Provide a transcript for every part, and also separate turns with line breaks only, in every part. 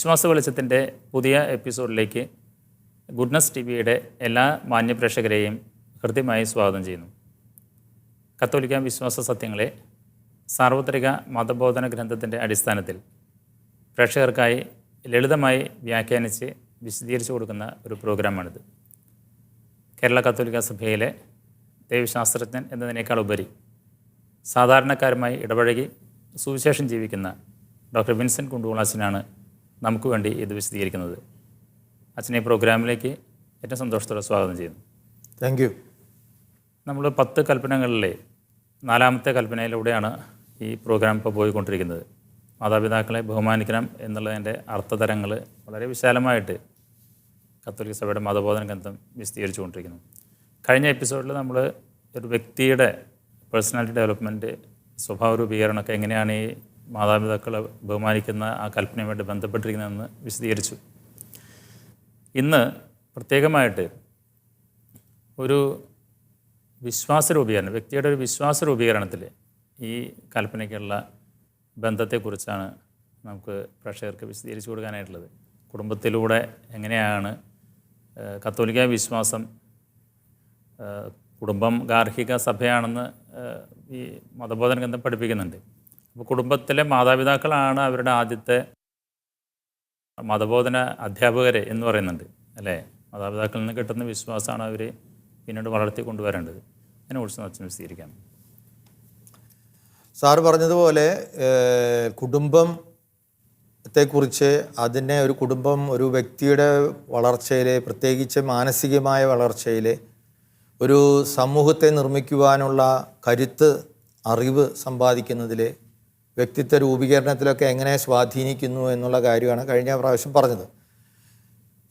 വിശ്വാസ വെളിച്ചത്തിൻ്റെ പുതിയ എപ്പിസോഡിലേക്ക് ഗുഡ്നസ് ടി വിയുടെ എല്ലാ മാന്യപ്രേക്ഷകരെയും ഹൃദ്യമായി സ്വാഗതം ചെയ്യുന്നു. കത്തോലിക്ക വിശ്വാസ സത്യങ്ങളെ സാർവത്രിക മതബോധന ഗ്രന്ഥത്തിൻ്റെ അടിസ്ഥാനത്തിൽ പ്രേക്ഷകർക്കായി ലളിതമായി വ്യാഖ്യാനിച്ച് വിശദീകരിച്ചു കൊടുക്കുന്ന ഒരു പ്രോഗ്രാമാണിത്. കേരള കത്തോലിക്ക സഭയിലെ ദൈവശാസ്ത്രജ്ഞൻ എന്നതിനേക്കാൾ ഉപരി സാധാരണക്കാരുമായി ഇടപഴകി സുവിശേഷം ജീവിക്കുന്ന ഡോക്ടർ വിൻസെൻ്റ് കുണ്ടുകുളാച്ചനാണ് നമുക്ക് വേണ്ടി ഇത് വിശദീകരിക്കുന്നത്. അച്ഛനെ ഈ പ്രോഗ്രാമിലേക്ക് ഏറ്റവും സന്തോഷത്തോടെ സ്വാഗതം ചെയ്യുന്നു.
Thank you.
നമ്മൾ 10 കൽപ്പനകളിലെ 4ാമത്തെ കൽപ്പനയിലൂടെയാണ് ഈ പ്രോഗ്രാം ഇപ്പോൾ പോയിക്കൊണ്ടിരിക്കുന്നത്. മാതാപിതാക്കളെ ബഹുമാനിക്കണം എന്നുള്ളതിൻ്റെ അർത്ഥതരങ്ങൾ വളരെ വിശാലമായിട്ട് കത്തോലിക്ക സഭയുടെ മതബോധന ഗ്രന്ഥം വിശദീകരിച്ചു കൊണ്ടിരിക്കുന്നു. കഴിഞ്ഞ എപ്പിസോഡിൽ നമ്മൾ ഒരു വ്യക്തിയുടെ പേഴ്സണാലിറ്റി ഡെവലപ്മെൻറ്റ്, സ്വഭാവ രൂപീകരണമൊക്കെ എങ്ങനെയാണ് ഈ മാതാപിതാക്കളെ ബഹുമാനിക്കുന്ന ആ കൽപ്പനയുമായിട്ട് ബന്ധപ്പെട്ടിരിക്കുന്നതെന്ന് വിശദീകരിച്ചു. ഇന്ന് പ്രത്യേകമായിട്ട് ഒരു വിശ്വാസ രൂപീകരണം, വ്യക്തിയുടെ ഒരു വിശ്വാസ രൂപീകരണത്തിൽ ഈ കൽപ്പനയ്ക്കുള്ള ബന്ധത്തെക്കുറിച്ചാണ് നമുക്ക് പ്രേക്ഷകർക്ക് വിശദീകരിച്ചു കൊടുക്കാനായിട്ടുള്ളത്. കുടുംബത്തിലൂടെ എങ്ങനെയാണ് കത്തോലിക്ക വിശ്വാസം, കുടുംബം ഗാർഹിക സഭയാണെന്ന് ഈ മതബോധന ഗ്രന്ഥം പഠിപ്പിക്കുന്നുണ്ട്. അപ്പോൾ കുടുംബത്തിലെ മാതാപിതാക്കളാണ് അവരുടെ ആദ്യത്തെ മതബോധന അധ്യാപകർ എന്ന് പറയുന്നുണ്ട്, അല്ലേ? മാതാപിതാക്കളിൽ നിന്ന് കിട്ടുന്ന വിശ്വാസമാണ് അവർ പിന്നീട് വളർത്തി കൊണ്ടുവരേണ്ടത്. അതിനെക്കുറിച്ച് അച്ഛൻ വിശദീകരിക്കാം.
സാറ് പറഞ്ഞതുപോലെ കുടുംബത്തെക്കുറിച്ച്, അതിനെ ഒരു കുടുംബം ഒരു വ്യക്തിയുടെ വളർച്ചയിൽ, പ്രത്യേകിച്ച് മാനസികമായ വളർച്ചയിൽ, ഒരു സമൂഹത്തെ നിർമ്മിക്കുവാനുള്ള കരുത്ത്, അറിവ് സമ്പാദിക്കുന്നതിൽ, വ്യക്തിത്വ രൂപീകരണത്തിലൊക്കെ എങ്ങനെ സ്വാധീനിക്കുന്നു എന്നുള്ള കാര്യമാണ് കഴിഞ്ഞ പ്രാവശ്യം പറഞ്ഞത്.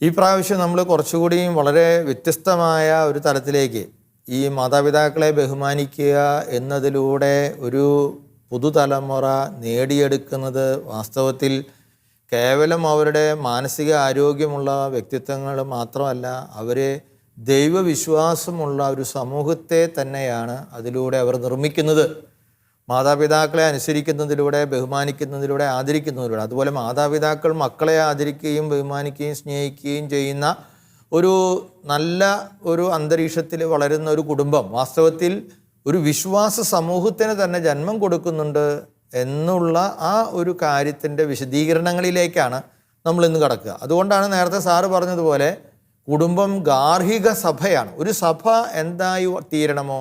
ഈ പ്രാവശ്യം നമ്മൾ കുറച്ചുകൂടിയും വളരെ വ്യത്യസ്തമായ ഒരു തലത്തിലേക്ക് ഈ മാതാപിതാക്കളെ ബഹുമാനിക്കുക എന്നതിലൂടെ ഒരു പുതുതലമുറ നേടിയെടുക്കുന്നത് വാസ്തവത്തിൽ കേവലം അവരുടെ മാനസിക ആരോഗ്യമുള്ള വ്യക്തിത്വങ്ങൾ മാത്രമല്ല, അവരെ ദൈവവിശ്വാസമുള്ള ഒരു സമൂഹത്തെ തന്നെയാണ് അതിലൂടെ അവർ നിർമ്മിക്കുന്നത്. മാതാപിതാക്കളെ അനുസരിക്കുന്നതിലൂടെ, ബഹുമാനിക്കുന്നതിലൂടെ, ആദരിക്കുന്നതിലൂടെ. അതുപോലെ മാതാപിതാക്കൾ മക്കളെ ആദരിക്കുകയും ബഹുമാനിക്കുകയും സ്നേഹിക്കുകയും ചെയ്യുന്ന ഒരു നല്ല ഒരു അന്തരീക്ഷത്തിൽ വളരുന്ന ഒരു കുടുംബം വാസ്തവത്തിൽ ഒരു വിശ്വാസ സമൂഹത്തിന് തന്നെ ജന്മം കൊടുക്കുന്നുണ്ട് എന്നുള്ള ആ ഒരു കാര്യത്തിൻ്റെ വിശദീകരണങ്ങളിലേക്കാണ് നമ്മളിന്ന് കടക്കുക. അതുകൊണ്ടാണ് നേരത്തെ സാറ് പറഞ്ഞതുപോലെ കുടുംബം ഗാർഹിക സഭയാണ്. ഒരു സഭ എന്തായി തീരണമോ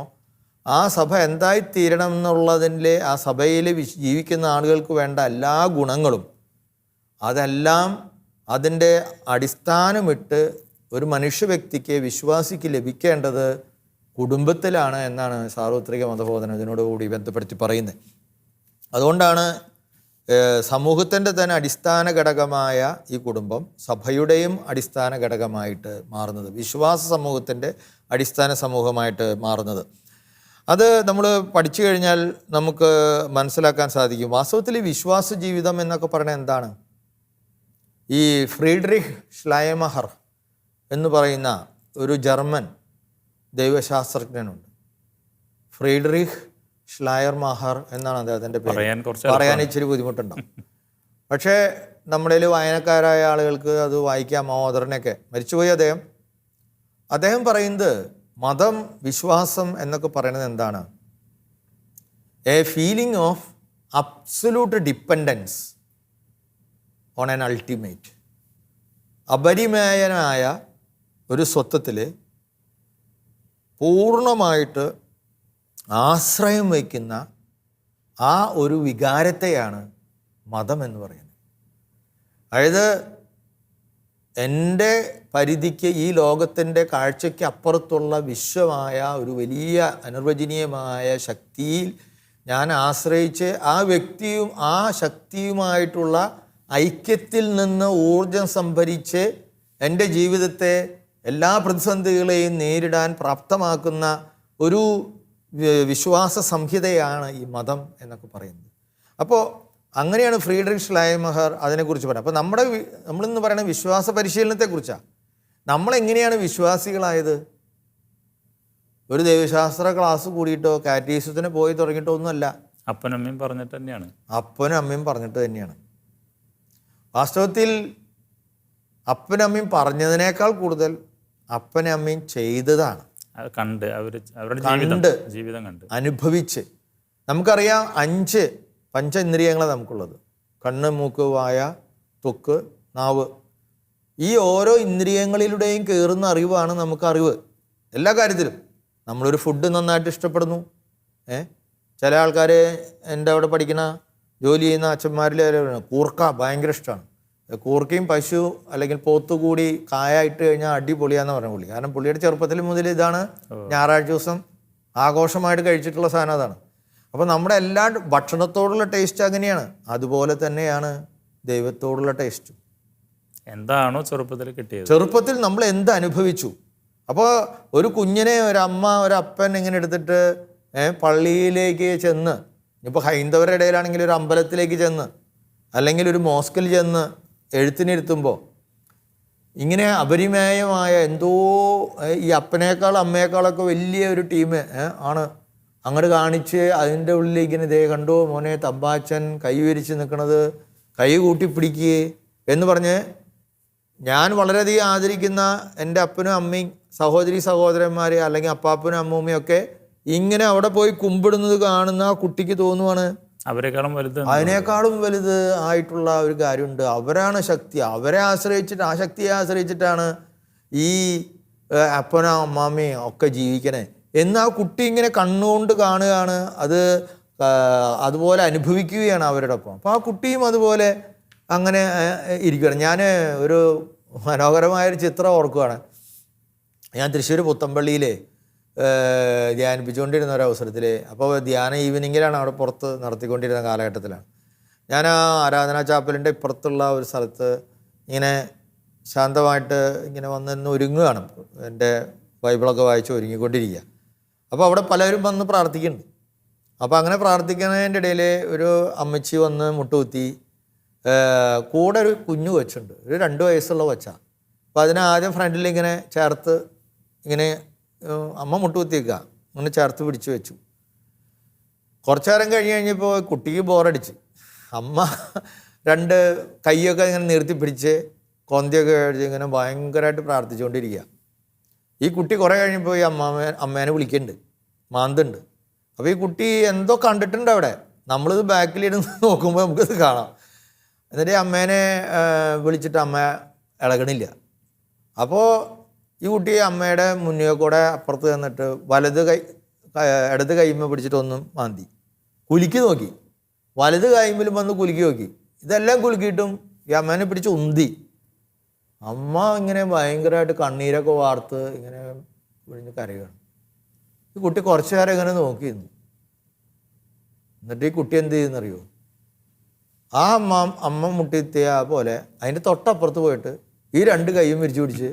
ആ സഭ എന്തായി തീരണം എന്നുള്ളതിൻ്റെ, ആ സഭയിൽ ജീവിക്കുന്ന ആളുകൾക്ക് വേണ്ട എല്ലാ ഗുണങ്ങളും അതെല്ലാം അതിൻ്റെ അടിസ്ഥാനമിട്ട് ഒരു മനുഷ്യ വ്യക്തിക്ക്, വിശ്വാസിക്ക് ലഭിക്കേണ്ടത് കുടുംബത്തിലാണ് എന്നാണ് സാർവത്രിക മതബോധന ഇതിനോടുകൂടി ബന്ധപ്പെടുത്തി പറയുന്നത്. അതുകൊണ്ടാണ് സമൂഹത്തിൻ്റെ തന്നെ അടിസ്ഥാന ഘടകമായ ഈ കുടുംബം സഭയുടെയും അടിസ്ഥാന ഘടകമായിട്ട് മാറുന്നത്, വിശ്വാസ സമൂഹത്തിൻ്റെ അടിസ്ഥാന സമൂഹമായിട്ട് മാറുന്നത്. അത് നമ്മൾ പഠിച്ചു കഴിഞ്ഞാൽ നമുക്ക് മനസ്സിലാക്കാൻ സാധിക്കും. വാസ്തവത്തിൽ ഈ വിശ്വാസ ജീവിതം എന്നൊക്കെ പറയുന്നത് എന്താണ്? ഈ ഫ്രീഡറിഹ് ഷ്ലൈമഹർ എന്ന് പറയുന്ന ഒരു ജർമ്മൻ ദൈവശാസ്ത്രജ്ഞനുണ്ട്. ഫ്രീഡറിഹ് ഷ്ലൈർമഹർ എന്നാണ് അദ്ദേഹത്തിൻ്റെ പേര്. പറയാൻ ഇച്ചിരി ബുദ്ധിമുട്ടുണ്ടാവും. പക്ഷേ നമ്മുടെ വായനക്കാരായ ആളുകൾക്ക് അത് വായിക്കാം. മോദറിനൊക്കെ മരിച്ചുപോയി അദ്ദേഹം പറയുന്നത് മതം, വിശ്വാസം എന്നൊക്കെ പറയുന്നത് എന്താണ്? A feeling of absolute dependence on an ultimate. അപരിമേയനായ ഒരു സ്വത്വത്തിൽ പൂർണ്ണമായിട്ട് ആശ്രയം വയ്ക്കുന്ന ആ ഒരു വികാരത്തെയാണ് മതം എന്ന് പറയുന്നത്. അതായത് എൻ്റെ പരിധിക്ക്, ഈ ലോകത്തിൻ്റെ കാഴ്ചയ്ക്ക് അപ്പുറത്തുള്ള വിശ്വമായ ഒരു വലിയ അനിർവചനീയമായ ശക്തിയിൽ ഞാൻ ആശ്രയിച്ച് ആ വ്യക്തിയും ആ ശക്തിയുമായിട്ടുള്ള ഐക്യത്തിൽ നിന്ന് ഊർജം സംഭരിച്ച് എൻ്റെ ജീവിതത്തെ എല്ലാ പ്രതിസന്ധികളെയും നേരിടാൻ പ്രാപ്തമാക്കുന്ന ഒരു വിശ്വാസ സംഹിതയാണ് ഈ മതം എന്നൊക്കെ പറയുന്നത്. അപ്പോൾ അങ്ങനെയാണ് ഫ്രീഡറിഹ് ഷ്ലൈമഹർ അതിനെക്കുറിച്ച് പറയുന്നത്. അപ്പോൾ നമ്മളിന്ന് പറയുന്ന വിശ്വാസ പരിശീലനത്തെക്കുറിച്ചാണ്. നമ്മളെങ്ങനെയാണ് വിശ്വാസികളായത്? ഒരു ദൈവശാസ്ത്ര ക്ലാസ് കൂടിയിട്ടോ കാറ്റീസത്തിന് പോയി തുടങ്ങിയിട്ടോ ഒന്നുമല്ല.
അപ്പനും അമ്മയും പറഞ്ഞിട്ട് തന്നെയാണ്.
വാസ്തവത്തിൽ അപ്പനും അമ്മയും പറഞ്ഞതിനേക്കാൾ കൂടുതൽ അപ്പനും അമ്മയും ചെയ്തതാണ്,
അത് കണ്ട് അവരുടെ
കണ്ട്
ജീവിതം കണ്ട്
അനുഭവിച്ച്. നമുക്കറിയാം 5 പഞ്ചേന്ദ്രിയങ്ങളാണ് നമുക്കുള്ളത്: കണ്ണ്, മൂക്ക്, വായ, ത്വക്ക്, നാവ്. ഈ ഓരോ ഇന്ദ്രിയങ്ങളിലൂടെയും കയറുന്ന അറിവാണ് നമുക്ക് അറിവ് എല്ലാ കാര്യത്തിലും. നമ്മളൊരു ഫുഡ് നന്നായിട്ട് ഇഷ്ടപ്പെടുന്നു. ചില ആൾക്കാർ എൻ്റെ അവിടെ പഠിക്കുന്ന ജോലി ചെയ്യുന്ന അച്ഛന്മാരിൽ കൂർക്ക ഭയങ്കര ഇഷ്ടമാണ്. കൂർക്കയും പശു അല്ലെങ്കിൽ പോത്ത് കൂടി കായായിട്ട് കഴിഞ്ഞാൽ അടിപൊളിയാന്ന് പറഞ്ഞ പുള്ളി. കാരണം പുള്ളിയുടെ ചെറുപ്പത്തിൽ മുതൽ ഇതാണ് ഞായറാഴ്ച ദിവസം ആഘോഷമായിട്ട് കഴിച്ചിട്ടുള്ള സാധനം അതാണ്. അപ്പോൾ നമ്മുടെ എല്ലാ ഭക്ഷണത്തോടുള്ള ടേസ്റ്റ് അങ്ങനെയാണ്. അതുപോലെ തന്നെയാണ് ദൈവത്തോടുള്ള ടേസ്റ്റും.
എന്താണോ ചെറുപ്പത്തിൽ കിട്ടിയത്,
ചെറുപ്പത്തിൽ നമ്മൾ എന്ത് അനുഭവിച്ചു. അപ്പോൾ ഒരു കുഞ്ഞിനെ ഒരമ്മ ഒരപ്പൻ ഇങ്ങനെ എടുത്തിട്ട് പള്ളിയിലേക്ക് ചെന്ന്, ഇപ്പോൾ ഹൈന്ദവരുടെ ഇടയിലാണെങ്കിൽ ഒരു അമ്പലത്തിലേക്ക് ചെന്ന് അല്ലെങ്കിൽ ഒരു മോസ്കിൽ ചെന്ന് എഴുത്തിനിരുത്തുമ്പോൾ ഇങ്ങനെ അപരിമേയമായ എന്തോ ഈ അപ്പനേക്കാൾ അമ്മയേക്കാളൊക്കെ വലിയ ഒരു ടീം ആണ് അങ്ങോട്ട് കാണിച്ച് അതിൻ്റെ ഉള്ളിൽ ഇങ്ങനെ ദേ കണ്ടോ മോനെ തമ്പാച്ചൻ കൈ വിരിച്ച് നിൽക്കണത്, കൈ കൂട്ടിപ്പിടിക്കുക എന്ന് പറഞ്ഞ് ഞാൻ വളരെയധികം ആദരിക്കുന്ന എൻ്റെ അപ്പനും അമ്മയും സഹോദരി സഹോദരന്മാർ അല്ലെങ്കിൽ അപ്പാപ്പനും അമ്മൂമ്മയൊക്കെ ഇങ്ങനെ അവിടെ പോയി കുമ്പിടുന്നത് കാണുന്ന ആ കുട്ടിക്ക് തോന്നുവാണ്
അവരെക്കാളും വലുത്,
അതിനേക്കാളും വലുത് ആയിട്ടുള്ള ഒരു കാര്യമുണ്ട്. അവരാണ് ശക്തി. അവരെ ആശ്രയിച്ചിട്ട്, ആ ശക്തിയെ ആശ്രയിച്ചിട്ടാണ് ഈ അപ്പനോ അമ്മാമ്മയും ഒക്കെ ജീവിക്കണേ എന്ന് ആ കുട്ടി ഇങ്ങനെ കണ്ണുകൊണ്ട് കാണുകയാണ്. അതുപോലെ അനുഭവിക്കുകയാണ് അവരുടെ ഒപ്പം. അപ്പോൾ ആ കുട്ടിയും അതുപോലെ അങ്ങനെ ഇരിക്കുകയാണ്. ഞാൻ ഒരു മനോഹരമായൊരു ചിത്രം ഓർക്കുകയാണ്. ഞാൻ തൃശ്ശൂർ പുത്തമ്പള്ളിയിൽ ധ്യാനിപ്പിച്ചുകൊണ്ടിരുന്ന ഒരവസരത്തിൽ, അപ്പോൾ ധ്യാന ഈവനിങ്ങിലാണ് അവിടെ പുറത്ത് നടത്തിക്കൊണ്ടിരുന്ന കാലഘട്ടത്തിലാണ്. ഞാൻ ആ ആരാധനാ ചാപ്പലിൻ്റെ ഇപ്പുറത്തുള്ള ഒരു സ്ഥലത്ത് ഇങ്ങനെ ശാന്തമായിട്ട് ഇങ്ങനെ വന്നിരുന്ന് ഒരുങ്ങുകയാണ്. എൻ്റെ ബൈബിളൊക്കെ വായിച്ച് ഒരുങ്ങിക്കൊണ്ടിരിക്കുക. അപ്പോൾ അവിടെ പലരും വന്ന് പ്രാർത്ഥിക്കുന്നുണ്ട്. അപ്പോൾ അങ്ങനെ പ്രാർത്ഥിക്കുന്നതിൻ്റെ ഇടയിൽ ഒരു അമ്മച്ചി വന്ന് മുട്ടുകുത്തി. കൂടെ ഒരു കുഞ്ഞു കൊച്ചുണ്ട്, ഒരു 2 വയസ്സുള്ള കൊച്ച. അപ്പോൾ അതിനെ ആദ്യം ഫ്രണ്ടിൽ ഇങ്ങനെ ചേർത്ത് ഇങ്ങനെ അമ്മ മുട്ടുകുത്തിയേക്കുക, അങ്ങനെ ചേർത്ത് പിടിച്ചു വെച്ചു. കുറച്ചു നേരം കഴിഞ്ഞപ്പോൾ കുട്ടിക്ക് ബോറടിച്ച് അമ്മ 2 കൈയൊക്കെ ഇങ്ങനെ നിർത്തി പിടിച്ച് കൊന്തിയൊക്കെ കഴിച്ച് ഇങ്ങനെ ഭയങ്കരമായിട്ട് പ്രാർത്ഥിച്ചുകൊണ്ടിരിക്കുക. ഈ കുട്ടി കുറേ കഴിഞ്ഞപ്പോൾ ഈ അമ്മേനെ വിളിക്കുന്നുണ്ട്, മാന്തുണ്ട്. അപ്പോൾ ഈ കുട്ടി എന്തോ കണ്ടിട്ടുണ്ട് അവിടെ. നമ്മളിത് ബാക്കിലിരുന്ന് നോക്കുമ്പോൾ നമുക്കിത് കാണാം. എന്നിട്ട് അമ്മേനെ വിളിച്ചിട്ട് അമ്മ ഇളകണില്ല. അപ്പോൾ ഈ കുട്ടി അമ്മയുടെ മുന്നിൽ കൂടെ അപ്പുറത്ത് ചെന്നിട്ട് ഇടത് കൈമ്മ പിടിച്ചിട്ടൊന്നും മാന്തി കുലുക്കി നോക്കി. വലത് കൈമ്മിലും വന്ന് കുലുക്കി നോക്കി. ഇതെല്ലാം കുലുക്കിയിട്ടും ഈ അമ്മേനെ പിടിച്ച് ഉന്തി. അമ്മ ഇങ്ങനെ ഭയങ്കരമായിട്ട് കണ്ണീരൊക്കെ വാർത്ത് ഇങ്ങനെ വിഴിഞ്ഞ് കരയുകയാണ്. ഈ കുട്ടി കുറച്ചു നേരം ഇങ്ങനെ നോക്കിയിരുന്നു. എന്നിട്ട് ഈ കുട്ടി എന്ത് ചെയ്യുന്നറിയോ? ആ അമ്മ മുട്ടിത്തിയ പോലെ അതിൻ്റെ തൊട്ടപ്പുറത്ത് പോയിട്ട് ഈ 2 കൈയും വിരിച്ചു പിടിച്ച്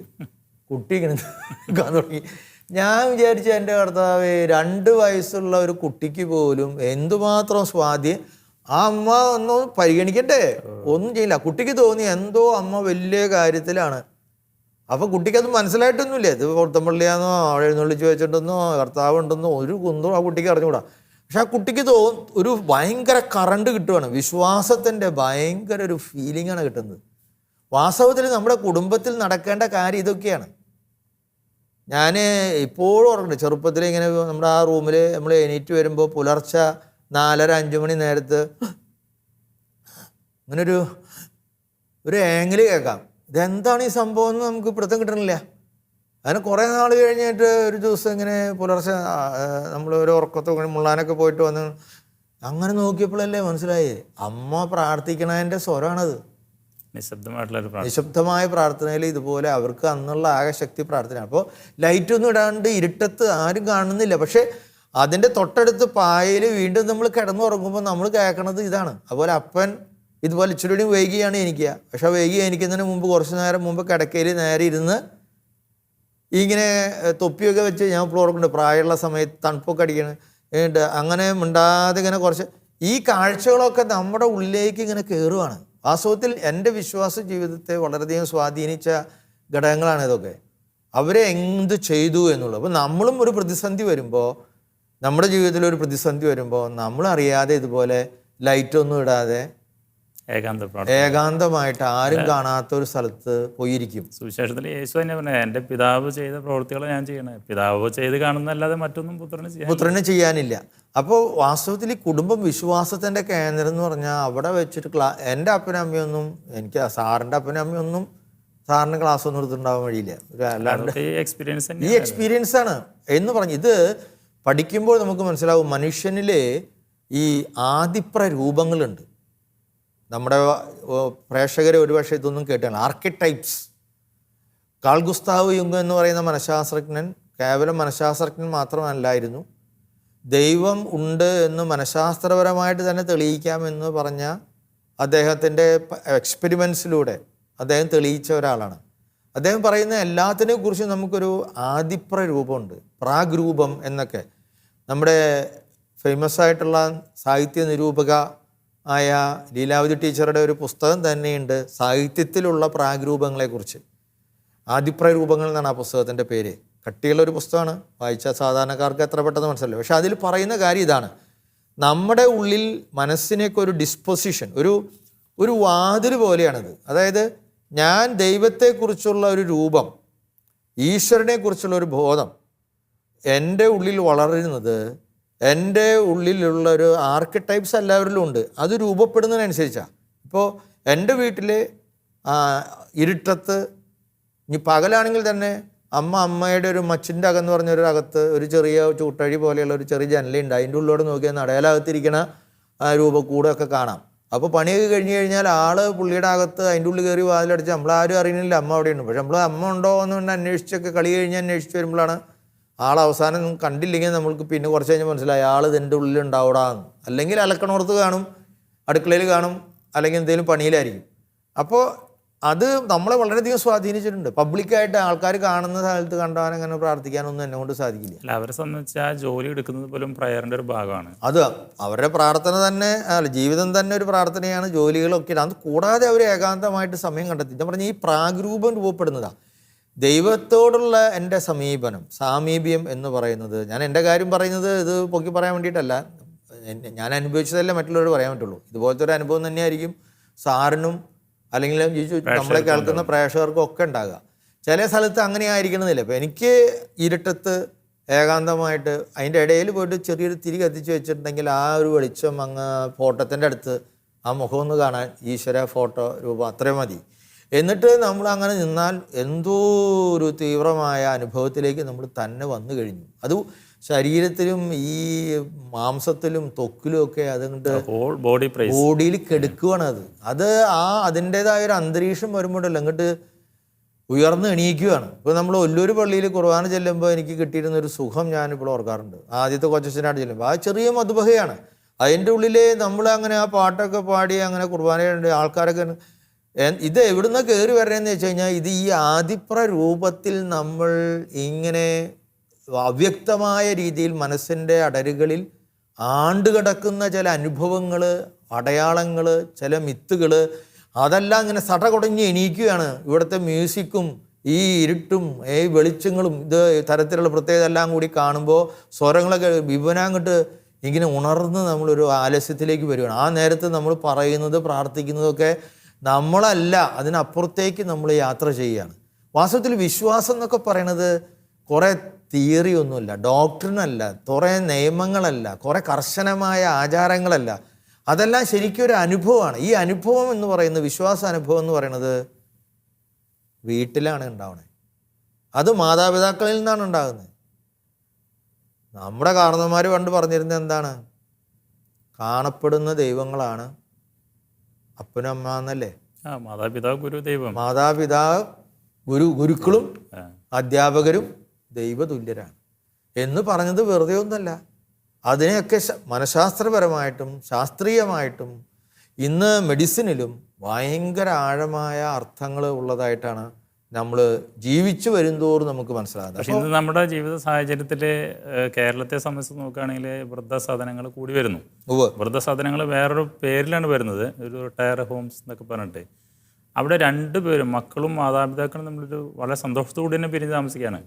കുട്ടി ഇങ്ങനെ നിൽക്കാൻ തുടങ്ങി. ഞാൻ വിചാരിച്ചു, എൻ്റെ കർത്താവേ, 2 വയസ്സുള്ള ഒരു കുട്ടിക്ക് പോലും എന്തുമാത്രം സ്വാധീനം. ആ അമ്മ ഒന്നും പരിഗണിക്കട്ടെ, ഒന്നും ചെയ്യില്ല. കുട്ടിക്ക് തോന്നി എന്തോ അമ്മ വലിയ കാര്യത്തിലാണ്. അപ്പോൾ കുട്ടിക്കത് മനസ്സിലായിട്ടൊന്നുമില്ല. ഇത് പുറത്തമ്പള്ളിയാന്നോ അവിടെ എഴുന്നള്ളിച്ച് വെച്ചിട്ടുണ്ടെന്നോ കർത്താവ് ഉണ്ടെന്നോ ഒരു കുന്തോ ആ കുട്ടിക്ക് അറിഞ്ഞുകൂടാ. പക്ഷെ ആ കുട്ടിക്ക് ഒരു ഭയങ്കര കറണ്ട് കിട്ടുകയാണ്. വിശ്വാസത്തിൻ്റെ ഭയങ്കര ഒരു ഫീലിംഗാണ് കിട്ടുന്നത്. വാസ്തവത്തിൽ നമ്മുടെ കുടുംബത്തിൽ നടക്കേണ്ട കാര്യം ഇതൊക്കെയാണ്. ഞാൻ ഇപ്പോഴും ഓർക്കുന്നുണ്ട്, ചെറുപ്പത്തിൽ ഇങ്ങനെ നമ്മുടെ ആ റൂമിൽ നമ്മൾ എണീറ്റ് വരുമ്പോൾ പുലർച്ചെ 4:30-5 മണി നേരത്ത് ഇങ്ങനൊരു ഏങ്ങിൽ കേൾക്കാം. ഇതെന്താണ് ഈ സംഭവം എന്ന് നമുക്ക് പിടുത്തം കിട്ടണില്ല. അങ്ങനെ കുറേ നാൾ കഴിഞ്ഞിട്ട് ഒരു ദിവസം ഇങ്ങനെ പുലർച്ചെ നമ്മൾ ഒരു ഉറക്കത്തൊക്കെ മുള്ളാനൊക്കെ പോയിട്ട് വന്ന് അങ്ങനെ നോക്കിയപ്പോഴല്ലേ മനസ്സിലായി അമ്മ പ്രാർത്ഥിക്കണതിൻ്റെ സ്വരമാണത്. നിശബ്ദമായ പ്രാർത്ഥനയിൽ ഇതുപോലെ അവർക്ക് അന്നുള്ള ആകെ ശക്തി പ്രാർത്ഥന. അപ്പോൾ ലൈറ്റൊന്നും ഇടാണ്ട് ഇരുട്ടത്ത് ആരും കാണുന്നില്ല. പക്ഷേ അതിൻ്റെ തൊട്ടടുത്ത് പായയിൽ വീണ്ടും നമ്മൾ കിടന്നുറങ്ങുമ്പോൾ നമ്മൾ കേൾക്കണത് ഇതാണ്. അതുപോലെ അപ്പൻ ഇതുപോലെ ഇച്ചിരി വൈകിയാണ് എണീക്കുക. പക്ഷെ വൈകി എണീക്കുന്നതിന് മുമ്പ് കുറച്ച് നേരം മുമ്പ് കിടക്കയിൽ നേരെ ഇരുന്ന് ഇങ്ങനെ തൊപ്പിയൊക്കെ വെച്ച് ഞാൻ ഇപ്പോൾ ഓർക്കുന്നുണ്ട്, പ്രായമുള്ള സമയത്ത് തണുപ്പൊക്കെ അടിക്കണം അങ്ങനെ മിണ്ടാതെ ഇങ്ങനെ കുറച്ച് ഈ കാഴ്ചകളൊക്കെ നമ്മുടെ ഉള്ളിലേക്ക് ഇങ്ങനെ കയറുവാണ്. വാസ്തവത്തിൽ എൻ്റെ വിശ്വാസ ജീവിതത്തെ വളരെയധികം സ്വാധീനിച്ച ഘടകങ്ങളാണ് ഇതൊക്കെ. അവരെ എന്ത് ചെയ്തു എന്നുള്ളത്. അപ്പോൾ നമ്മളും ഒരു പ്രതിസന്ധി വരുമ്പോൾ, നമ്മുടെ ജീവിതത്തിൽ ഒരു പ്രതിസന്ധി വരുമ്പോൾ നമ്മളറിയാതെ ഇതുപോലെ ലൈറ്റൊന്നും ഇടാതെ
ഏകാന്ത പ്രാർത്ഥന.
ഏകാന്തമായിട്ട് ആരും കാണാത്ത ഒരു സ്ഥലത്ത് പോയിരിക്കും.
സുവിശേഷത്തിൽ യേശു തന്നെ പറഞ്ഞത്, എൻ്റെ പിതാവ് ചെയ്ത പ്രവൃത്തികളെ ഞാൻ ചെയ്യണേ, പിതാവ് ചെയ്ത് കാണുന്നല്ലാതെ മറ്റൊന്നും പുത്രന് ചെയ്യാൻ.
പുത്രന് ചെയ്യാനില്ല. അപ്പോൾ വാസ്തവത്തിൽ ഈ കുടുംബം വിശ്വാസത്തിൻ്റെ കേന്ദ്രം എന്ന് പറഞ്ഞാൽ അവിടെ വെച്ചിട്ട് എൻ്റെ അപ്പനും അമ്മയൊന്നും, എനിക്ക് സാറിൻ്റെ അപ്പനും അമ്മയൊന്നും സാറിന് ക്ലാസ് ഒന്നും എടുത്തിട്ടുണ്ടാവാൻ വഴിയില്ല. അല്ലാണ്ട്
ഈ എക്സ്പീരിയൻസ്
ഈ എക്സ്പീരിയൻസ് ആണ് എന്ന് പറഞ്ഞ് ഇത് പഠിക്കുമ്പോൾ നമുക്ക് മനസ്സിലാവും. മനുഷ്യനിലെ ഈ ആദിപ്ര രൂപങ്ങളുണ്ട്. നമ്മുടെ പ്രേക്ഷകരെ ഒരുപക്ഷെ ഇതൊന്നും കേട്ടാണ്. ആർക്കിടൈപ്സ്. കാൾ ഗുസ്താവ് യുങ് എന്ന് പറയുന്ന മനഃശാസ്ത്രജ്ഞൻ കേവലം മനഃശാസ്ത്രജ്ഞൻ മാത്രമല്ലായിരുന്നു, ദൈവം ഉണ്ട് എന്ന് മനഃശാസ്ത്രപരമായിട്ട് തന്നെ തെളിയിക്കാമെന്ന് പറഞ്ഞ അദ്ദേഹത്തിൻ്റെ എക്സ്പെരിമെൻസിലൂടെ അദ്ദേഹം തെളിയിച്ച ഒരാളാണ്. അദ്ദേഹം പറയുന്ന എല്ലാത്തിനെ കുറിച്ചും നമുക്കൊരു ആദിപ്ര രൂപമുണ്ട്, പ്രാഗ് രൂപം എന്നൊക്കെ. നമ്മുടെ ഫേമസ് ആയിട്ടുള്ള സാഹിത്യ നിരൂപക ആയ ലീലാവതി ടീച്ചറുടെ ഒരു പുസ്തകം തന്നെയുണ്ട് സാഹിത്യത്തിലുള്ള പ്രാഗ് രൂപങ്ങളെക്കുറിച്ച്. ആദിപ്ര രൂപങ്ങൾ എന്നാണ് ആ പുസ്തകത്തിൻ്റെ പേര്. കട്ടിയുള്ളൊരു പുസ്തകമാണ്, വായിച്ചാൽ സാധാരണക്കാർക്ക് എത്ര പെട്ടെന്ന് മനസ്സിലാവില്ല. പക്ഷെ അതിൽ പറയുന്ന കാര്യം ഇതാണ്: നമ്മുടെ ഉള്ളിൽ മനസ്സിനൊക്കെ ഒരു ഡിസ്പൊസിഷൻ, ഒരു വാതിൽ പോലെയാണിത്. അതായത് ഞാൻ ദൈവത്തെക്കുറിച്ചുള്ള ഒരു രൂപം, ഈശ്വരനെക്കുറിച്ചുള്ള ഒരു ബോധം എൻ്റെ ഉള്ളിൽ വളരുന്നത് എൻ്റെ ഉള്ളിലുള്ള ഒരു ആർക്കിടൈപ്സ് എല്ലാവരിലും ഉണ്ട്. അത് രൂപപ്പെടുന്നതിനനുസരിച്ചാണ്. ഇപ്പോൾ എൻ്റെ വീട്ടിൽ ഇരുട്ടത്ത്, ഇനി പകലാണെങ്കിൽ തന്നെ അമ്മയുടെ ഒരു മച്ചിൻ്റെ അകന്ന് പറഞ്ഞൊരു അകത്ത് ഒരു ചെറിയ ചൂട്ടഴി പോലെയുള്ള ഒരു ചെറിയ ജനലുണ്ട്. അതിൻ്റെ ഉള്ളിലോട് നോക്കിയാൽ നടയിലകത്തിരിക്കണ രൂപക്കൂടൊക്കെ കാണാം. അപ്പോൾ പണിയൊക്കെ കഴിഞ്ഞ് കഴിഞ്ഞാൽ പുള്ളിയുടെ അകത്ത് അതിൻ്റെ ഉള്ളിൽ കയറി വാതിലടിച്ച് നമ്മളാരും അറിയുന്നില്ല അമ്മ അവിടെയുണ്ട്. പക്ഷെ നമ്മൾ അമ്മ ഉണ്ടോ എന്ന് അന്വേഷിച്ചൊക്കെ കളി കഴിഞ്ഞ് അന്വേഷിച്ച് വരുമ്പോഴാണ് അവസാനം കണ്ടില്ലെങ്കിൽ നമ്മൾക്ക് പിന്നെ കുറച്ച് കഴിഞ്ഞ് മനസ്സിലായി ഇതിൻ്റെ ഉള്ളിൽ ഉണ്ടാവിടാന്ന്. അല്ലെങ്കിൽ അലക്കണോർത്ത് കാണും, അടുക്കളയിൽ കാണും, അല്ലെങ്കിൽ എന്തെങ്കിലും പണിയിലായിരിക്കും. അപ്പോൾ അത് നമ്മളെ വളരെയധികം സ്വാധീനിച്ചിട്ടുണ്ട്. പബ്ലിക്കായിട്ട് ആൾക്കാർ കാണുന്ന സ്ഥലത്ത് കണ്ടാൽ അങ്ങനെ പ്രാർത്ഥിക്കാനൊന്നും എന്നെ കൊണ്ട് സാധിക്കില്ല.
അല്ല, അവരെ സംബന്ധിച്ച് ആ ജോലി എടുക്കുന്നത് പോലും പ്രയറിൻ്റെ ഒരു ഭാഗമാണ്.
അത് അവരുടെ പ്രാർത്ഥന തന്നെ, ജീവിതം തന്നെ ഒരു പ്രാർത്ഥനയാണ്, ജോലികളൊക്കെ. അത് കൂടാതെ അവർ ഏകാന്തമായിട്ട് സമയം കണ്ടെത്തി. ഞാൻ പറഞ്ഞ ഈ പ്രാഗ്രൂപം രൂപപ്പെടുന്നതാണ് ദൈവത്തോടുള്ള എൻ്റെ സമീപനം, സാമീപ്യം എന്ന് പറയുന്നത്. ഞാൻ എൻ്റെ കാര്യം പറയുന്നത് ഇത് പൊക്കി പറയാൻ വേണ്ടിയിട്ടല്ല, ഞാൻ അനുഭവിച്ചതല്ലേ മറ്റുള്ളവർ പറയാൻ പറ്റുള്ളൂ. ഇതുപോലത്തെ ഒരു അനുഭവം തന്നെയായിരിക്കും സാറിനും അല്ലെങ്കിൽ നമ്മളെ കേൾക്കുന്ന പ്രേക്ഷകർക്കും ഒക്കെ ഉണ്ടാകുക. ചില സ്ഥലത്ത് അങ്ങനെ ആയിരിക്കണമെന്നില്ല. ഇപ്പോൾ എനിക്ക് ഇരുട്ടത്ത് ഏകാന്തമായിട്ട് അതിൻ്റെ ഇടയിൽ പോയിട്ട് ചെറിയൊരു തിരി കത്തിച്ച് വെച്ചിട്ടുണ്ടെങ്കിൽ ആ ഒരു വെളിച്ചം അങ്ങ് ഫോട്ടോത്തിൻ്റെ അടുത്ത് ആ മുഖം ഒന്ന് കാണാൻ ഈശ്വര ഫോട്ടോ രൂപം അത്രയും മതി. എന്നിട്ട് നമ്മൾ അങ്ങനെ നിന്നാൽ എന്തോ ഒരു തീവ്രമായ അനുഭവത്തിലേക്ക് നമ്മൾ തന്നെ വന്നു കഴിഞ്ഞു. അത് ശരീരത്തിലും ഈ മാംസത്തിലും ത്വക്കിലും ഒക്കെ അതുകൊണ്ട് ബോഡിയിൽ കെടുക്കുകയാണ്. അത് അതിൻ്റെതായ ഒരു അന്തരീക്ഷം വരുമ്പോഴല്ലോ അങ്ങോട്ട് ഉയർന്ന് എണീക്കുകയാണ്. ഇപ്പോൾ നമ്മൾ ഒല്ലൂർ പള്ളിയിൽ കുർബാന ചെല്ലുമ്പോൾ എനിക്ക് കിട്ടിയിരുന്നൊരു സുഖം ഞാനിപ്പോൾ ഓർക്കാറുണ്ട്. ആദ്യത്തെ കൊച്ചനായിട്ട് ചെല്ലുമ്പോൾ ആ ചെറിയ മധുബഹയാണ്. അതിൻ്റെ ഉള്ളിൽ നമ്മൾ അങ്ങനെ ആ പാട്ടൊക്കെ പാടി അങ്ങനെ കുർബാനയുണ്ട്. ആൾക്കാരൊക്കെ ഇത് എവിടുന്ന് കയറി വരണേന്ന് വെച്ച് കഴിഞ്ഞാൽ ഇത് ഈ ആദിപ്ര രൂപത്തിൽ നമ്മൾ ഇങ്ങനെ അവ്യക്തമായ രീതിയിൽ മനസ്സിൻ്റെ അടരുകളിൽ ആണ്ടുകിടക്കുന്ന ചില അനുഭവങ്ങൾ, അടയാളങ്ങൾ, ചില മിത്തുകൾ, അതെല്ലാം ഇങ്ങനെ സടകുടഞ്ഞ് എണീക്കുകയാണ്. ഇവിടുത്തെ മ്യൂസിക്കും ഈ ഇരുട്ടും ഈ വെളിച്ചങ്ങളും ഇത് തരത്തിലുള്ള പ്രത്യേകത എല്ലാം കൂടി കാണുമ്പോൾ സ്വരങ്ങളൊക്കെ വിപനാങ്ങോട്ട് ഇങ്ങനെ ഉണർന്ന് നമ്മളൊരു ആലസ്യത്തിലേക്ക് വരികയാണ്. ആ നേരത്ത് നമ്മൾ പറയുന്നത് പ്രാർത്ഥിക്കുന്നതൊക്കെ നമ്മളല്ല, അതിനപ്പുറത്തേക്ക് നമ്മൾ യാത്ര ചെയ്യുകയാണ്. വാസ്തവത്തിൽ വിശ്വാസം എന്നൊക്കെ പറയണത് കുറേ തിയറി ഒന്നുമല്ല, ഡോക്ട്രിനല്ല, കുറേ നിയമങ്ങളല്ല, കുറേ കർശനമായ ആചാരങ്ങളല്ല. അതെല്ലാം ശരിക്കും ഒരു അനുഭവമാണ്. ഈ അനുഭവം എന്ന് പറയുന്നത്, വിശ്വാസ അനുഭവം എന്ന് പറയുന്നത് വീട്ടിലാണ് ഉണ്ടാവുന്നത്. അത് മാതാപിതാക്കളിൽ നിന്നാണ് ഉണ്ടാകുന്നത്. നമ്മുടെ കാരണവന്മാർ പണ്ട് പറഞ്ഞിരുന്നത് എന്താണ്? കാണപ്പെടുന്ന ദൈവങ്ങളാണ് അപ്പനും അമ്മ എന്നല്ലേ.
മാതാപിതാവ് ഗുരു ദൈവം.
മാതാപിതാവ് ഗുരുക്കളും അധ്യാപകരും ദൈവതുല്യരാണ് എന്ന് പറഞ്ഞത് വെറുതെ ഒന്നല്ല. അതിനെയൊക്കെ മനഃശാസ്ത്രപരമായിട്ടും ശാസ്ത്രീയമായിട്ടും ഇന്ന് മെഡിസിനിലും ഭയങ്കര ആഴമായ അർത്ഥങ്ങൾ ഉള്ളതായിട്ടാണ് നമ്മൾ ജീവിച്ചു വരുന്തോറും നമുക്ക് മനസ്സിലാകുന്നത്.
പക്ഷെ ഇന്ന് നമ്മുടെ ജീവിത സാഹചര്യത്തിൽ കേരളത്തെ സംബന്ധിച്ച് നോക്കുകയാണെങ്കിൽ വൃദ്ധസദനങ്ങൾ കൂടി വരുന്നു. വൃദ്ധസദനങ്ങൾ വേറൊരു പേരിലാണ് വരുന്നത്, ഒരു റിട്ടയർ ഹോംസ് എന്നൊക്കെ പറഞ്ഞിട്ട്. അവിടെ രണ്ടുപേരും, മക്കളും മാതാപിതാക്കളും നമ്മളൊരു വളരെ സന്തോഷത്തോടെ തന്നെ പിരിഞ്ഞ് താമസിക്കുകയാണ്.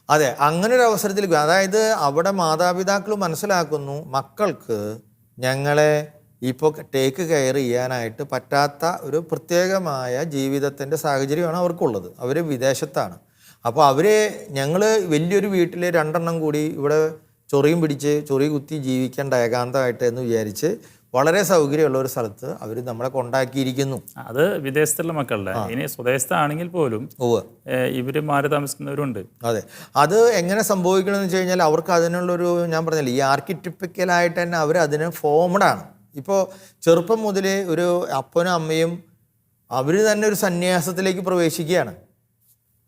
അതെ, അങ്ങനെ ഒരു അവസരത്തിൽ, അതായത് അവിടെ മാതാപിതാക്കൾ മനസ്സിലാക്കുന്നു മക്കൾക്ക് ഞങ്ങളെ ഇപ്പോൾ ടേക്ക് കെയർ ചെയ്യാനായിട്ട് പറ്റാത്ത ഒരു പ്രത്യേകമായ ജീവിതത്തിൻ്റെ സാഹചര്യമാണ് അവർക്കുള്ളത്. അവർ വിദേശത്താണ്. അപ്പോൾ ഞങ്ങൾ വലിയൊരു വീട്ടിൽ 2 എണ്ണം കൂടി ഇവിടെ ചൊറിയും പിടിച്ച് ചൊറി കുത്തി ജീവിക്കേണ്ട ഏകാന്തമായിട്ട് എന്ന് വിചാരിച്ച് വളരെ സൗകര്യമുള്ള ഒരു സ്ഥലത്ത് അവർ നമ്മളെ കൊണ്ടാക്കിയിരിക്കുന്നു.
അത് വിദേശത്തുള്ള മക്കളുടെ. ഇനി സ്വദേശത്താണെങ്കിൽ പോലും ഇവർ മാറി താമസിക്കുന്നവരുണ്ട്.
അതെ, അത് എങ്ങനെ സംഭവിക്കണമെന്ന് വെച്ച് കഴിഞ്ഞാൽ അവർക്ക് അതിനുള്ളൊരു, ഞാൻ പറഞ്ഞില്ല, ഈ ആർക്കിടെക്റ്റിക്കലായിട്ട് തന്നെ അവർ അതിന് ഫോംഡാണ്. ഇപ്പോൾ ചെറുപ്പം മുതൽ ഒരു അപ്പനും അമ്മയും അവർ തന്നെ ഒരു സന്യാസത്തിലേക്ക് പ്രവേശിക്കുകയാണ്.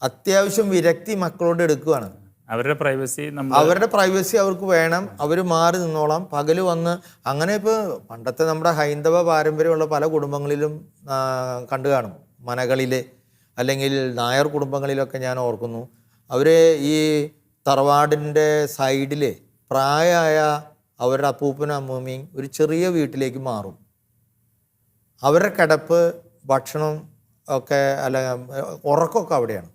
അത്യാവശ്യം വിരക്തി മക്കളോട് എടുക്കുകയാണ്.
അവരുടെ
പ്രൈവസി അവർക്ക് വേണം. അവർ മാറി നിന്നോളാം. പകല് വന്ന് അങ്ങനെ ഇപ്പോൾ പണ്ടത്തെ നമ്മുടെ ഹൈന്ദവ പാരമ്പര്യമുള്ള പല കുടുംബങ്ങളിലും കണ്ടു കാണും. മനകളിൽ അല്ലെങ്കിൽ നായർ കുടുംബങ്ങളിലൊക്കെ ഞാൻ ഓർക്കുന്നു, അവർ ഈ തറവാടിൻ്റെ സൈഡിൽ പ്രായമായ അവരുടെ അപ്പൂപ്പനും അമ്മൂമ്മയും ഒരു ചെറിയ വീട്ടിലേക്ക് മാറും. അവരുടെ കിടപ്പ്, ഭക്ഷണം ഒക്കെ ഉറക്കമൊക്കെ അവിടെയാണ്.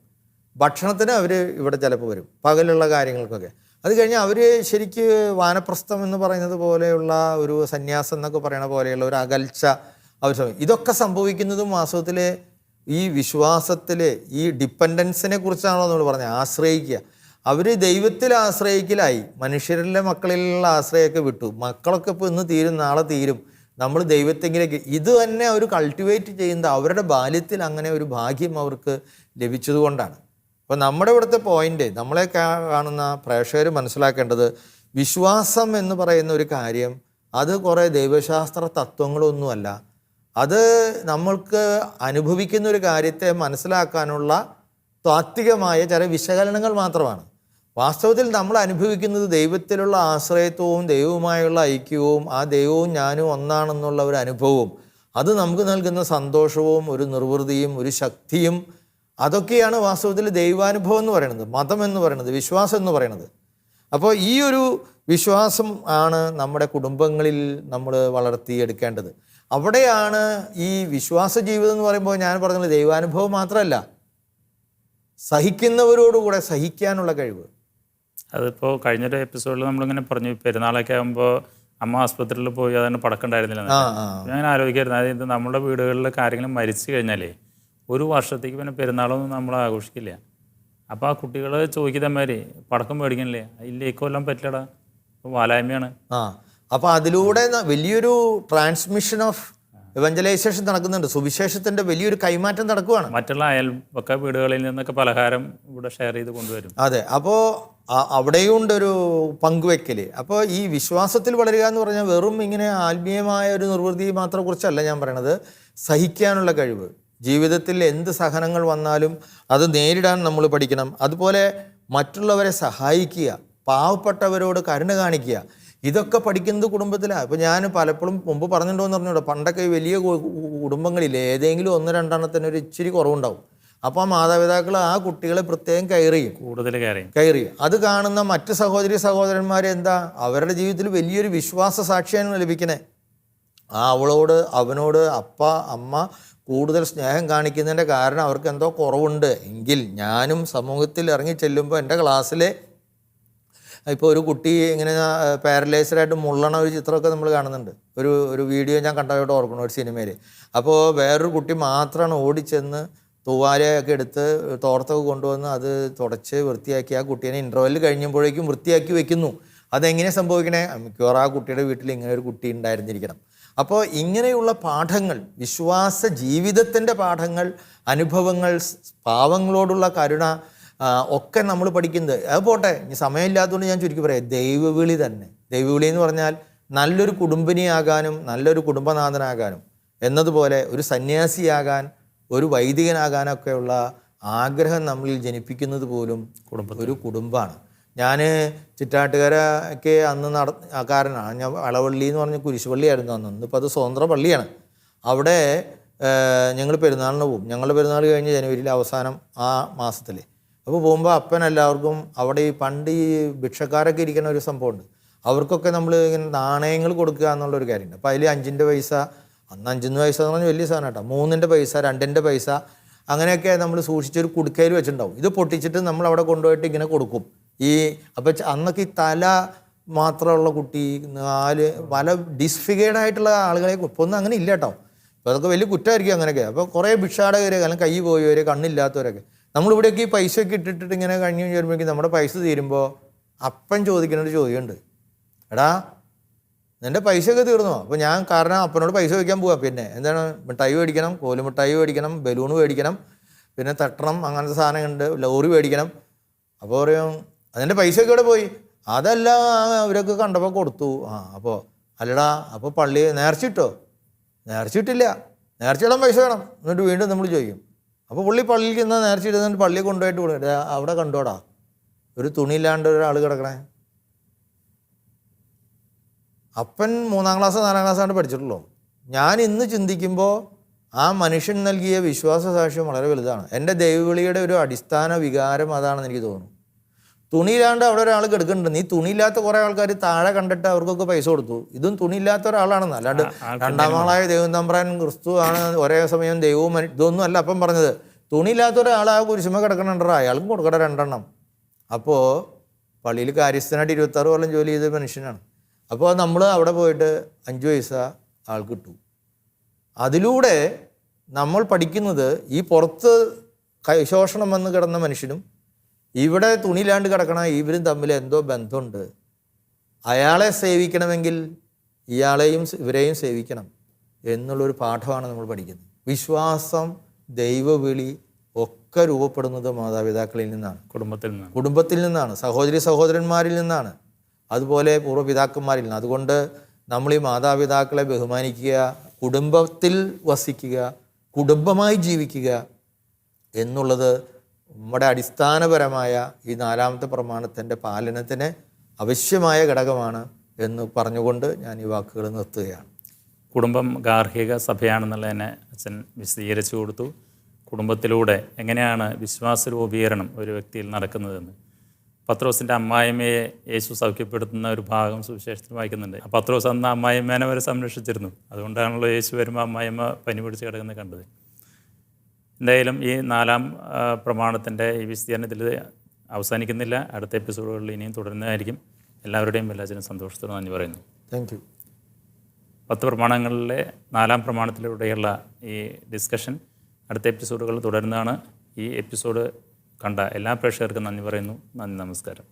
ഭക്ഷണത്തിന് അവർ ഇവിടെ ചിലപ്പോൾ വരും, പകലുള്ള കാര്യങ്ങൾക്കൊക്കെ. അത് കഴിഞ്ഞ് അവർ ശരിക്ക് വാനപ്രസ്ഥം എന്ന് പറയുന്നത് പോലെയുള്ള ഒരു സന്യാസം എന്നൊക്കെ പറയുന്ന പോലെയുള്ള ഒരു അകൽച്ച അവർ ഇതൊക്കെ സംഭവിക്കുന്നതും വാസ്തവത്തിൽ ഈ വിശ്വാസത്തിൽ ഈ ഡിപ്പെൻഡൻസിനെ കുറിച്ചാണല്ലോ നമ്മൾ പറഞ്ഞത്. ആശ്രയിക്കുക. അവർ ദൈവത്തിൽ ആശ്രയിക്കലായി, മനുഷ്യരിലെ മക്കളിലുള്ള ആശ്രയമൊക്കെ വിട്ടു. മക്കളൊക്കെ ഇപ്പോൾ ഇന്ന് തീരും നാളെ തീരും, നമ്മൾ ദൈവത്തെങ്കിലേക്ക്. ഇത് തന്നെ അവർ കൾട്ടിവേറ്റ് ചെയ്യുന്നത് അവരുടെ ബാല്യത്തിൽ അങ്ങനെ ഒരു ഭാഗ്യം അവർക്ക് ലഭിച്ചതുകൊണ്ടാണ്. അപ്പോൾ നമ്മുടെ ഇവിടുത്തെ പോയിന്റ്, നമ്മളെ കാണുന്ന പ്രേക്ഷകർ മനസ്സിലാക്കേണ്ടത്, വിശ്വാസം എന്ന് പറയുന്ന ഒരു കാര്യം അത് കുറേ ദൈവശാസ്ത്ര തത്വങ്ങളൊന്നുമല്ല. അത് നമ്മൾക്ക് അനുഭവിക്കുന്ന ഒരു കാര്യത്തെ മനസ്സിലാക്കാനുള്ള താത്വികമായ ചില വിശകലനങ്ങൾ മാത്രമാണ്. വാസ്തവത്തിൽ നമ്മൾ അനുഭവിക്കുന്നത് ദൈവത്തിലുള്ള ആശ്രയത്വവും ദൈവവുമായുള്ള ഐക്യവും ആ ദൈവവും ഞാനും ഒന്നാണെന്നുള്ള ഒരു അനുഭവവും അത് നമുക്ക് നൽകുന്ന സന്തോഷവും ഒരു നിർവൃതിയും ഒരു ശക്തിയും അതൊക്കെയാണ് വാസ്തവത്തിൽ ദൈവാനുഭവം എന്ന് പറയുന്നത്, മതം എന്ന് പറയുന്നത്, വിശ്വാസം എന്ന് പറയുന്നത്. അപ്പോൾ ഈ ഒരു വിശ്വാസം ആണ് നമ്മുടെ കുടുംബങ്ങളിൽ നമ്മൾ വളർത്തിയെടുക്കേണ്ടത്. അവിടെയാണ് ഈ വിശ്വാസ ജീവിതം എന്ന് പറയുമ്പോൾ ഞാൻ പറഞ്ഞത് ദൈവാനുഭവം മാത്രമല്ല, സഹിക്കുന്നവരോടുകൂടെ സഹിക്കാനുള്ള കഴിവ്.
അതിപ്പോൾ കഴിഞ്ഞൊരു എപ്പിസോഡിൽ നമ്മളിങ്ങനെ പറഞ്ഞു, പെരുന്നാളൊക്കെ ആകുമ്പോൾ അമ്മ ആസ്പത്രിയിൽ പോയി അതിന് പടക്കമുണ്ടായിരുന്നില്ല. ഞാൻ ആലോചിക്കായിരുന്നു, അതായത് നമ്മുടെ വീടുകളിലെ കാര്യങ്ങൾ മരിച്ചു കഴിഞ്ഞാലേ 1 വർഷത്തേക്ക് പിന്നെ പെരുന്നാളൊന്നും നമ്മൾ ആഘോഷിക്കില്ല. അപ്പോൾ ആ കുട്ടികൾ ചോദിക്കുന്നമാര് പടക്കം മേടിക്കണില്ലേ? ഇല്ല, ഇക്കൊല്ലം പറ്റില്ലടാ, വാലായ്മയാണ്.
അപ്പോൾ അതിലൂടെ വലിയൊരു ട്രാൻസ്മിഷൻ ഓഫ് ഇവഞ്ചലൈസേഷൻ നടക്കുന്നുണ്ട്. സുവിശേഷത്തിൻ്റെ വലിയൊരു കൈമാറ്റം നടക്കുകയാണ്.
മറ്റുള്ള അയൽപക്ക വീടുകളിൽ നിന്നൊക്കെ പലഹാരം ഇവിടെ ഷെയർ ചെയ്ത് കൊണ്ടുവരും.
അതെ, അപ്പോൾ അവിടെയും ഉണ്ടൊരു പങ്കുവെക്കൽ. അപ്പോൾ ഈ വിശ്വാസത്തിൽ വളരുക എന്ന് പറഞ്ഞാൽ വെറും ഇങ്ങനെ ആത്മീയമായ ഒരു നിർവൃത്തി മാത്രം കുറിച്ചല്ല ഞാൻ പറയണത്. സഹിക്കാനുള്ള കഴിവ്, ജീവിതത്തിൽ എന്ത് സഹനങ്ങൾ വന്നാലും അത് നേരിടാൻ നമ്മൾ പഠിക്കണം. അതുപോലെ മറ്റുള്ളവരെ സഹായിക്കുക, പാവപ്പെട്ടവരോട് കരുണ കാണിക്കുക, ഇതൊക്കെ പഠിക്കുന്നത് കുടുംബത്തിലാണ്. ഇപ്പോൾ ഞാൻ പലപ്പോഴും മുമ്പ് പറഞ്ഞിട്ടുണ്ടോയെന്ന് പറഞ്ഞൂടെ, പണ്ടൊക്കെ വലിയ കുടുംബങ്ങളിൽ ഏതെങ്കിലും 1-2 ഒരു ഇച്ചിരി കുറവുണ്ടാവും. അപ്പോൾ ആ മാതാപിതാക്കൾ ആ കുട്ടികളെ പ്രത്യേകം
കൂടുതൽ കെയർ
ചെയ്യും. അത് കാണുന്ന മറ്റ് സഹോദരന്മാർ എന്താ, അവരുടെ ജീവിതത്തിൽ വലിയൊരു വിശ്വാസ സാക്ഷിയാണ് ലഭിക്കണേ. അവളോട് അവനോട് അപ്പ അമ്മ കൂടുതൽ സ്നേഹം കാണിക്കുന്നതിൻ്റെ കാരണം അവർക്ക് എന്തോ കുറവുണ്ട് എങ്കിൽ, ഞാനും സമൂഹത്തിൽ ഇറങ്ങി ചെല്ലുമ്പോൾ എൻ്റെ ക്ലാസ്സിൽ ഇപ്പോൾ ഒരു കുട്ടി ഇങ്ങനെ പാരലൈസ്ഡായിട്ട് മുള്ളണ ഒരു ചിത്രമൊക്കെ നമ്മൾ കാണുന്നുണ്ട്. ഒരു വീഡിയോ ഞാൻ കണ്ടതായിട്ട് ഓർക്കണം, ഒരു സിനിമയിൽ. അപ്പോൾ വേറൊരു കുട്ടി മാത്രമാണ് ഓടിച്ചെന്ന് തൂവാലയൊക്കെ എടുത്ത് തോർത്തൊക്കെ കൊണ്ടുവന്ന് അത് തുടച്ച് വൃത്തിയാക്കി ആ കുട്ടീനെ ഇൻ്റർവെല്ല് കഴിഞ്ഞപ്പോഴേക്കും വൃത്തിയാക്കി വെക്കുന്നു. അതെങ്ങനെ സംഭവിക്കണേ? മിക്കവാറും ആ കുട്ടിയുടെ വീട്ടിൽ ഇങ്ങനെ ഒരു കുട്ടി ഉണ്ടായിരുന്നിരിക്കണം. അപ്പോൾ ഇങ്ങനെയുള്ള പാഠങ്ങൾ, വിശ്വാസ ജീവിതത്തിൻ്റെ പാഠങ്ങൾ, അനുഭവങ്ങൾ, പാവങ്ങളോടുള്ള കരുണ ഒക്കെ നമ്മൾ പഠിക്കുന്നത്. അത് പോട്ടെ, ഇനി സമയമില്ലാത്തതുകൊണ്ട് ഞാൻ ചുരുക്കി പറയാം, ദൈവവിളി തന്നെ. ദൈവവിളി എന്ന് പറഞ്ഞാൽ നല്ലൊരു കുടുംബിനിയാകാനും നല്ലൊരു കുടുംബനാഥനാകാനും എന്നതുപോലെ ഒരു സന്യാസിയാകാൻ, ഒരു വൈദികനാകാനൊക്കെയുള്ള ആഗ്രഹം നമ്മളിൽ ജനിപ്പിക്കുന്നത് പോലും ഒരു കുടുംബമാണ്. ഞാൻ ചിറ്റാട്ടുകരയ്ക്ക് അന്ന് കാരനാണ്. ഞാൻ വളവള്ളി എന്ന് പറഞ്ഞ കുരിശുപള്ളിയായിരുന്നു അന്ന്. ഇന്നിപ്പോൾ അത് സ്വതന്ത്ര പള്ളിയാണ്. അവിടെ ഞങ്ങൾ പെരുന്നാളിന് പോകും. ഞങ്ങളുടെ പെരുന്നാൾ കഴിഞ്ഞ് ജനുവരിയിൽ അവസാനം ആ മാസത്തിൽ. അപ്പോൾ പോകുമ്പോൾ അപ്പൻ എല്ലാവർക്കും അവിടെ ഈ പണ്ട് ഈ ഭിക്ഷക്കാരൊക്കെ ഇരിക്കുന്ന ഒരു സംഭവമുണ്ട്. അവർക്കൊക്കെ നമ്മൾ ഇങ്ങനെ നാണയങ്ങൾ കൊടുക്കുക എന്നുള്ളൊരു കാര്യമുണ്ട്. അപ്പോൾ അതിൽ 5 പൈസ, അന്ന് 5 പൈസ എന്ന് പറഞ്ഞാൽ വലിയ സാധനം കേട്ടോ, 3 പൈസ, 2 പൈസ, അങ്ങനെയൊക്കെ നമ്മൾ സൂക്ഷിച്ചൊരു കുടുക്കയിൽ വെച്ചിട്ടുണ്ടാവും. ഇത് പൊട്ടിച്ചിട്ട് നമ്മൾ അവിടെ കൊണ്ടുപോയിട്ട് ഇങ്ങനെ കൊടുക്കും. അപ്പോൾ അന്നൊക്കെ ഈ തല മാത്രമുള്ള കുട്ടി, പല ഡിസ്ഫിഗേർഡ് ആയിട്ടുള്ള ആളുകളെ ഇപ്പോൾ ഒന്നും അങ്ങനെ ഇല്ല കേട്ടോ. അപ്പോൾ അതൊക്കെ വലിയ കുറ്റമായിരിക്കും അങ്ങനെയൊക്കെ. അപ്പോൾ കുറേ ഭിക്ഷാടകർ, അല്ലെങ്കിൽ കൈ പോയവർ, കണ്ണില്ലാത്തവരൊക്കെ നമ്മളിവിടെയൊക്കെ ഈ പൈസയൊക്കെ ഇട്ടിട്ട് ഇങ്ങനെ കഴിഞ്ഞ് വരുമ്പോഴേക്കും നമ്മുടെ പൈസ തീരുമ്പോൾ അപ്പൻ ചോദിക്കുന്നൊരു ചോദ്യമുണ്ട്, എടാ നിൻ്റെ പൈസയൊക്കെ തീർന്നോ? അപ്പോൾ ഞാൻ കാരണം അപ്പനോട് പൈസ വയ്ക്കാൻ പോവാം. പിന്നെ എന്താണ്, മിഠായി മേടിക്കണം, കോലുമിഠായി മേടിക്കണം, ബലൂൺ മേടിക്കണം, പിന്നെ തട്ടണം, അങ്ങനത്തെ സാധനങ്ങളുണ്ട്, ലോറി മേടിക്കണം. അപ്പോൾ പറയും അതിൻ്റെ പൈസയൊക്കെ ഇവിടെ പോയി. അതെല്ലാം അവരൊക്കെ കണ്ടപ്പോൾ കൊടുത്തു. അപ്പോൾ അല്ലടാ, അപ്പോൾ പള്ളി നേർച്ചിട്ടോ? നേർച്ചിട്ടില്ല, നേർച്ചയിടാൻ പൈസ വേണം. എന്നിട്ട് വീണ്ടും നമ്മൾ ചോദിക്കും. അപ്പോൾ പള്ളിയിൽ നിന്ന് നേർച്ചയിടുന്നിട്ട് പള്ളിയിൽ കൊണ്ടുപോയിട്ട് വിടും. അവിടെ കണ്ടോടാ ഒരു തുണിയില്ലാണ്ട് ഒരാൾ കിടക്കണേ. അപ്പൻ 3-ാം ക്ലാസ് 4-ാം ക്ലാസ്സാണ് പഠിച്ചിട്ടുള്ളൂ. ഞാൻ ഇന്ന് ചിന്തിക്കുമ്പോൾ ആ മനുഷ്യൻ നൽകിയ വിശ്വാസ സാക്ഷ്യം വളരെ വലുതാണ്. എൻ്റെ ദൈവവിളിയുടെ ഒരു അടിസ്ഥാന വികാരം അതാണെന്ന് എനിക്ക് തോന്നുന്നു. തുണിയില്ലാണ്ട് അവിടെ ഒരാൾ കിടക്കുന്നുണ്ട്. നീ തുണിയില്ലാത്ത കുറേ ആൾക്കാർ താഴെ കണ്ടിട്ട് അവർക്കൊക്കെ പൈസ കൊടുത്തു. ഇതും തുണിയില്ലാത്ത ഒരാളാണെന്ന്. അല്ലാണ്ട് രണ്ടാം ആളായ ദൈവം തമ്പുരാൻ ക്രിസ്തു ആണ് ഒരേ സമയം ദൈവവും ഇതൊന്നും അല്ല അപ്പം പറഞ്ഞത്. തുണിയില്ലാത്ത ഒരാൾ ആ കുരിശുമ കിടക്കണുണ്ടോ, അയാൾക്കും കൊടുക്കട്ടെ 2 എണ്ണം. അപ്പോൾ പള്ളിയിൽ കാര്യസ്ഥനായിട്ട് 26 കൊല്ലം ജോലി ചെയ്ത മനുഷ്യനാണ്. അപ്പോൾ നമ്മൾ അവിടെ പോയിട്ട് 5 പൈസ ആൾക്ക് കിട്ടും. അതിലൂടെ നമ്മൾ പഠിക്കുന്നത് ഈ പുറത്ത് ശോഷണം വന്ന് കിടന്ന മനുഷ്യനും ഇവിടെ തുണിയില്ലാണ്ട് കിടക്കണ ഇവരും തമ്മിൽ എന്തോ ബന്ധമുണ്ട്. അയാളെ സേവിക്കണമെങ്കിൽ ഇയാളെയും ഇവരെയും സേവിക്കണം എന്നുള്ളൊരു പാഠമാണ് നമ്മൾ പഠിക്കുന്നത്. വിശ്വാസം, ദൈവവിളി ഒക്കെ രൂപപ്പെടുന്നത് മാതാപിതാക്കളിൽ നിന്നാണ്, കുടുംബത്തിൽ നിന്നാണ്, സഹോദരന്മാരിൽ നിന്നാണ്, അതുപോലെ പൂർവ്വപിതാക്കന്മാരിൽ നിന്ന്. അതുകൊണ്ട് നമ്മൾ ഈ മാതാപിതാക്കളെ ബഹുമാനിക്കുക, കുടുംബത്തിൽ വസിക്കുക, കുടുംബമായി ജീവിക്കുക എന്നുള്ളത് നമ്മുടെ അടിസ്ഥാനപരമായ ഈ 4ാമത്തെ പ്രമാണത്തിൻ്റെ പാലനത്തിന് ആവശ്യമായ ഘടകമാണ് എന്ന് പറഞ്ഞുകൊണ്ട് ഞാൻ ഈ വാക്കുകൾ നിർത്തുകയാണ്.
കുടുംബം ഗാർഹിക സഭയാണെന്നുള്ളതിനെ അച്ഛൻ വിശദീകരിച്ചു കൊടുത്തു. കുടുംബത്തിലൂടെ എങ്ങനെയാണ് വിശ്വാസ രൂപീകരണം ഒരു വ്യക്തിയിൽ നടക്കുന്നതെന്ന്. പത്രോസിൻ്റെ അമ്മായിമ്മയെ യേശു സൗഖ്യപ്പെടുത്തുന്ന ഒരു ഭാഗം സുവിശേഷത്തിൽ വായിക്കുന്നുണ്ട്. പത്രോസ് അന്ന് അമ്മായിമ്മേനെ വരെ സംരക്ഷിച്ചിരുന്നു. അതുകൊണ്ടാണല്ലോ യേശു വരുമ്പോൾ അമ്മായിമ്മ പനി പിടിച്ച് കിടക്കുന്നത് കണ്ടത്. എന്തായാലും ഈ 4ാം പ്രമാണത്തിൻ്റെ ഈ വിശദീകരണത്തിൽ അവസാനിക്കുന്നില്ല. അടുത്ത എപ്പിസോഡുകളിൽ ഇനിയും തുടരുന്നതായിരിക്കും. എല്ലാവരുടെയും എല്ലാത്തിനും സന്തോഷത്തോടെ നന്ദി പറയുന്നു.
Thank you.
10 പ്രമാണങ്ങളിലെ 4ാം പ്രമാണത്തിലൂടെയുള്ള ഈ ഡിസ്കഷൻ അടുത്ത എപ്പിസോഡുകളിൽ തുടരുന്നതാണ്. ഈ എപ്പിസോഡ് കണ്ട എല്ലാ പ്രേക്ഷകർക്കും നന്ദി പറയുന്നു. നന്ദി, നമസ്കാരം.